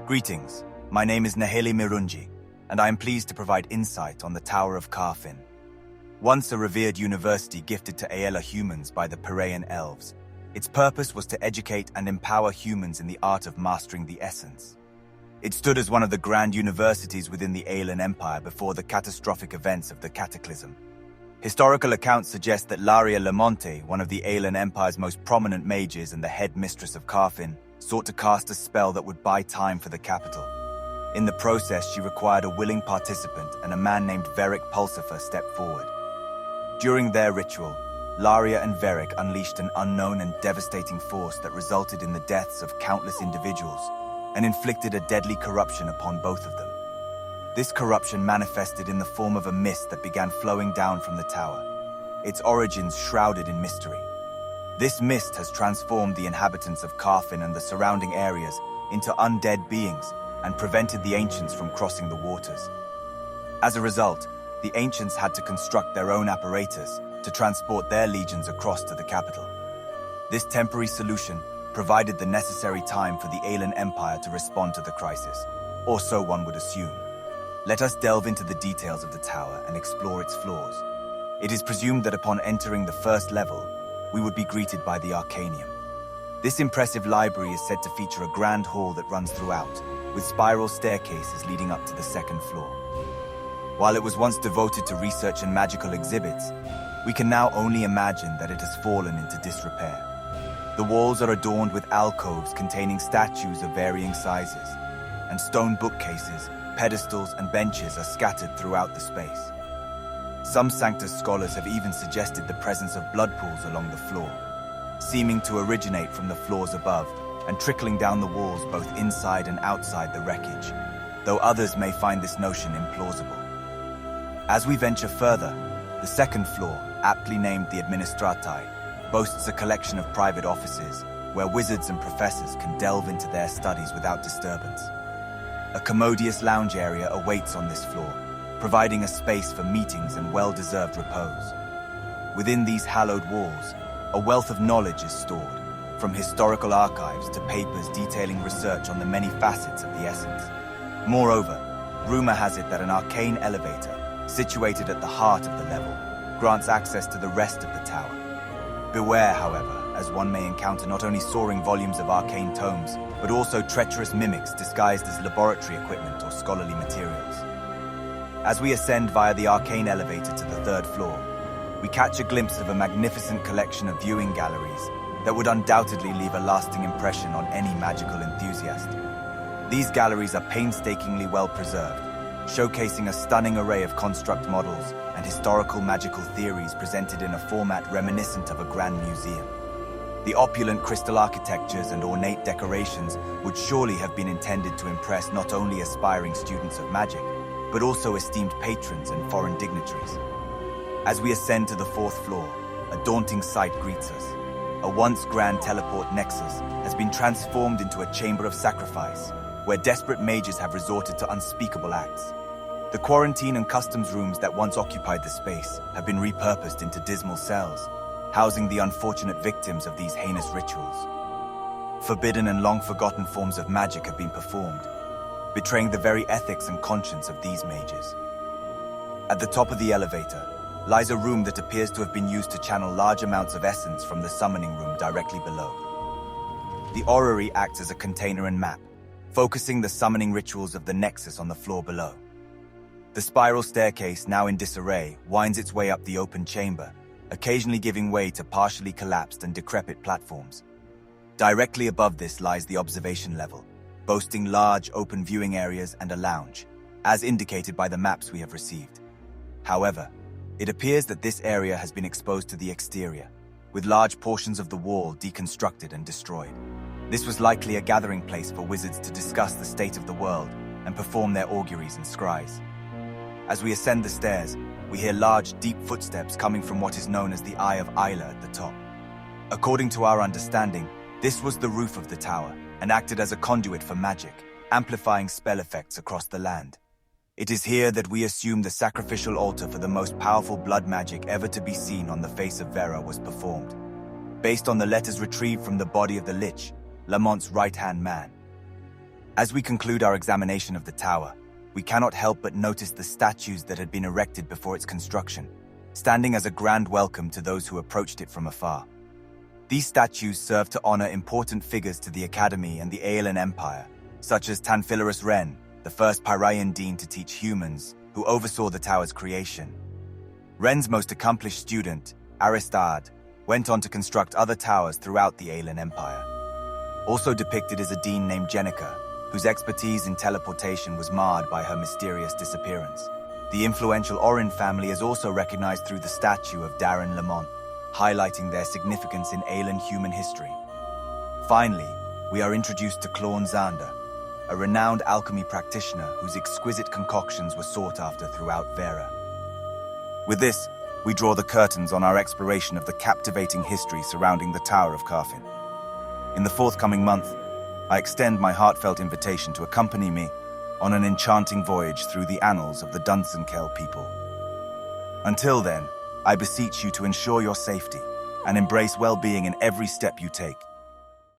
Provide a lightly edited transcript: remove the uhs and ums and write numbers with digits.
Greetings, my name is Naheli Mirunji, and I am pleased to provide insight on the Tower of Carphin. Once a revered university gifted to Aela humans by the Piraean elves, its purpose was to educate and empower humans in the art of mastering the essence. It stood as one of the grand universities within the Aelan Empire before the catastrophic events of the Cataclysm. Historical accounts suggest that Laria Lamonte, one of the Aelan Empire's most prominent mages and the head mistress of Carphin, sought to cast a spell that would buy time for the capital. In the process, she required a willing participant, and a man named Veric Pulsifer stepped forward. During their ritual, Laria and Veric unleashed an unknown and devastating force that resulted in the deaths of countless individuals and inflicted a deadly corruption upon both of them. This corruption manifested in the form of a mist that began flowing down from the tower, its origins shrouded in mystery. This mist has transformed the inhabitants of Carphin and the surrounding areas into undead beings and prevented the ancients from crossing the waters. As a result, the ancients had to construct their own apparatus to transport their legions across to the capital. This temporary solution provided the necessary time for the Aelan Empire to respond to the crisis, or so one would assume. Let us delve into the details of the tower and explore its flaws. It is presumed that upon entering the first level, we would be greeted by the Arcanium. This impressive library is said to feature a grand hall that runs throughout, with spiral staircases leading up to the second floor. While it was once devoted to research and magical exhibits, we can now only imagine that it has fallen into disrepair. The walls are adorned with alcoves containing statues of varying sizes, and stone bookcases, pedestals, and benches are scattered throughout the space. Some Sanctus scholars have even suggested the presence of blood pools along the floor, seeming to originate from the floors above and trickling down the walls both inside and outside the wreckage, though others may find this notion implausible. As we venture further, the second floor, aptly named the Administrati, boasts a collection of private offices where wizards and professors can delve into their studies without disturbance. A commodious lounge area awaits on this floor, providing a space for meetings and well-deserved repose. Within these hallowed walls, a wealth of knowledge is stored, from historical archives to papers detailing research on the many facets of the essence. Moreover, rumor has it that an arcane elevator, situated at the heart of the level, grants access to the rest of the tower. Beware, however, as one may encounter not only soaring volumes of arcane tomes, but also treacherous mimics disguised as laboratory equipment or scholarly materials. As we ascend via the arcane elevator to the third floor, we catch a glimpse of a magnificent collection of viewing galleries that would undoubtedly leave a lasting impression on any magical enthusiast. These galleries are painstakingly well preserved, showcasing a stunning array of construct models and historical magical theories presented in a format reminiscent of a grand museum. The opulent crystal architectures and ornate decorations would surely have been intended to impress not only aspiring students of magic, but also esteemed patrons and foreign dignitaries. As we ascend to the fourth floor, a daunting sight greets us. A once grand teleport nexus has been transformed into a chamber of sacrifice, where desperate mages have resorted to unspeakable acts. The quarantine and customs rooms that once occupied the space have been repurposed into dismal cells, housing the unfortunate victims of these heinous rituals. Forbidden and long-forgotten forms of magic have been performed, betraying the very ethics and conscience of these mages. At the top of the elevator lies a room that appears to have been used to channel large amounts of essence from the summoning room directly below. The orrery acts as a container and map, focusing the summoning rituals of the nexus on the floor below. The spiral staircase, now in disarray, winds its way up the open chamber, occasionally giving way to partially collapsed and decrepit platforms. Directly above this lies the observation level, boasting large open viewing areas and a lounge, as indicated by the maps we have received. However, it appears that this area has been exposed to the exterior, with large portions of the wall deconstructed and destroyed. This was likely a gathering place for wizards to discuss the state of the world and perform their auguries and scries. As we ascend the stairs, we hear large, deep footsteps coming from what is known as the Eye of Isla at the top. According to our understanding, this was the roof of the tower and acted as a conduit for magic, amplifying spell effects across the land. It is here that we assume the sacrificial altar for the most powerful blood magic ever to be seen on the face of Vera was performed, based on the letters retrieved from the body of the Lich, Lamont's right-hand man. As we conclude our examination of the tower, we cannot help but notice the statues that had been erected before its construction, standing as a grand welcome to those who approached it from afar. These statues serve to honor important figures to the Academy and the Aeolian Empire, such as Tanphilorus Wren, the first Pyrrhian dean to teach humans, who oversaw the tower's creation. Wren's most accomplished student, Aristide, went on to construct other towers throughout the Aeolian Empire. Also depicted is a dean named Jenica, whose expertise in teleportation was marred by her mysterious disappearance. The influential Orin family is also recognized through the statue of Darren Lamont, highlighting their significance in Aeolian human history. Finally, we are introduced to Claude Zander, a renowned alchemy practitioner whose exquisite concoctions were sought after throughout Vera. With this, we draw the curtains on our exploration of the captivating history surrounding the Tower of Carphin. In the forthcoming month, I extend my heartfelt invitation to accompany me on an enchanting voyage through the annals of the Dunsinkel people. Until then, I beseech you to ensure your safety and embrace well-being in every step you take.